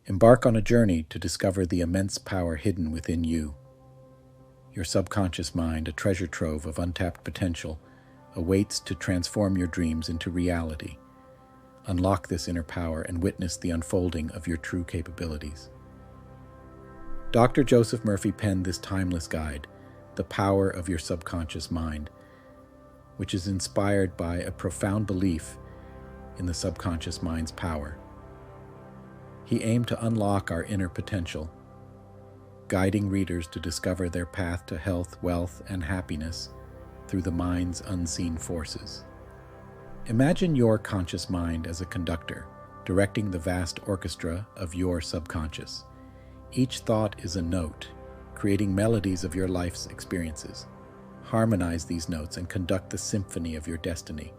Embark on a journey to discover the immense power hidden within you. Your subconscious mind, a treasure trove of untapped potential, awaits to transform your dreams into reality. Unlock this inner power and witness the unfolding of your true capabilities. Dr. Joseph Murphy penned this timeless guide, The Power of Your Subconscious Mind, which is inspired by a profound belief in the subconscious mind's power. He aimed to unlock our inner potential, guiding readers to discover their path to health, wealth, and happiness through the mind's unseen forces. Imagine your conscious mind as a conductor, directing the vast orchestra of your subconscious. Each thought is a note, creating melodies of your life's experiences. Harmonize these notes and conduct the symphony of your destiny.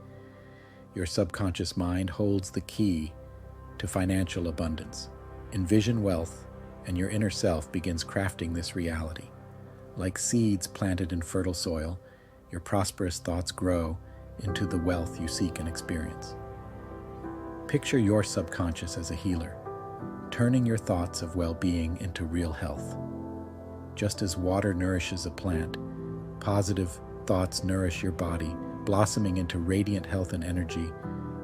Your subconscious mind holds the key to financial abundance. Envision wealth, and your inner self begins crafting this reality. Like seeds planted in fertile soil, your prosperous thoughts grow into the wealth you seek and experience. Picture your subconscious as a healer, turning your thoughts of well-being into real health. Just as water nourishes a plant, positive thoughts nourish your body, blossoming into radiant health and energy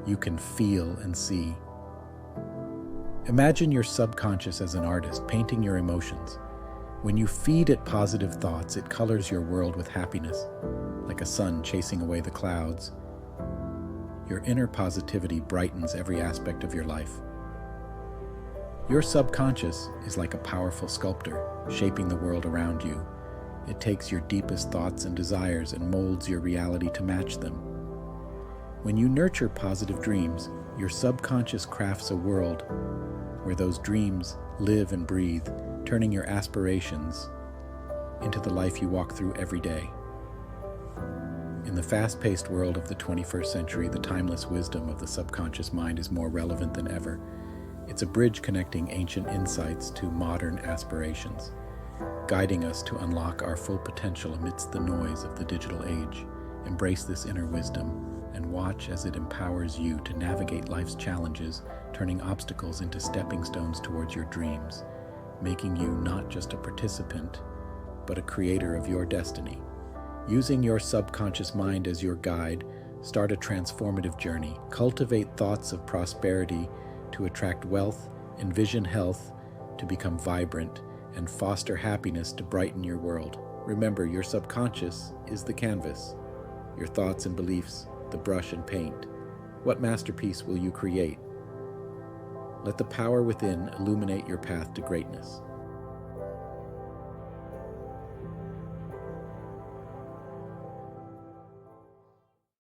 you can feel and see. Imagine your subconscious as an artist, painting your emotions. When you feed it positive thoughts, it colors your world with happiness, like a sun chasing away the clouds. Your inner positivity brightens every aspect of your life. Your subconscious is like a powerful sculptor, shaping the world around you. It takes your deepest thoughts and desires and molds your reality to match them. When you nurture positive dreams, your subconscious crafts a world where those dreams live and breathe, turning your aspirations into the life you walk through every day. In the fast-paced world of the 21st century, the timeless wisdom of the subconscious mind is more relevant than ever. It's a bridge connecting ancient insights to modern aspirations, guiding us to unlock our full potential amidst the noise of the digital age. Embrace this inner wisdom and watch as it empowers you to navigate life's challenges, turning obstacles into stepping stones towards your dreams, making you not just a participant, but a creator of your destiny. Using your subconscious mind as your guide, start a transformative journey. Cultivate thoughts of prosperity to attract wealth, envision health to become vibrant, and foster happiness to brighten your world. Remember, your subconscious is the canvas, your thoughts and beliefs, the brush and paint. What masterpiece will you create? Let the power within illuminate your path to greatness.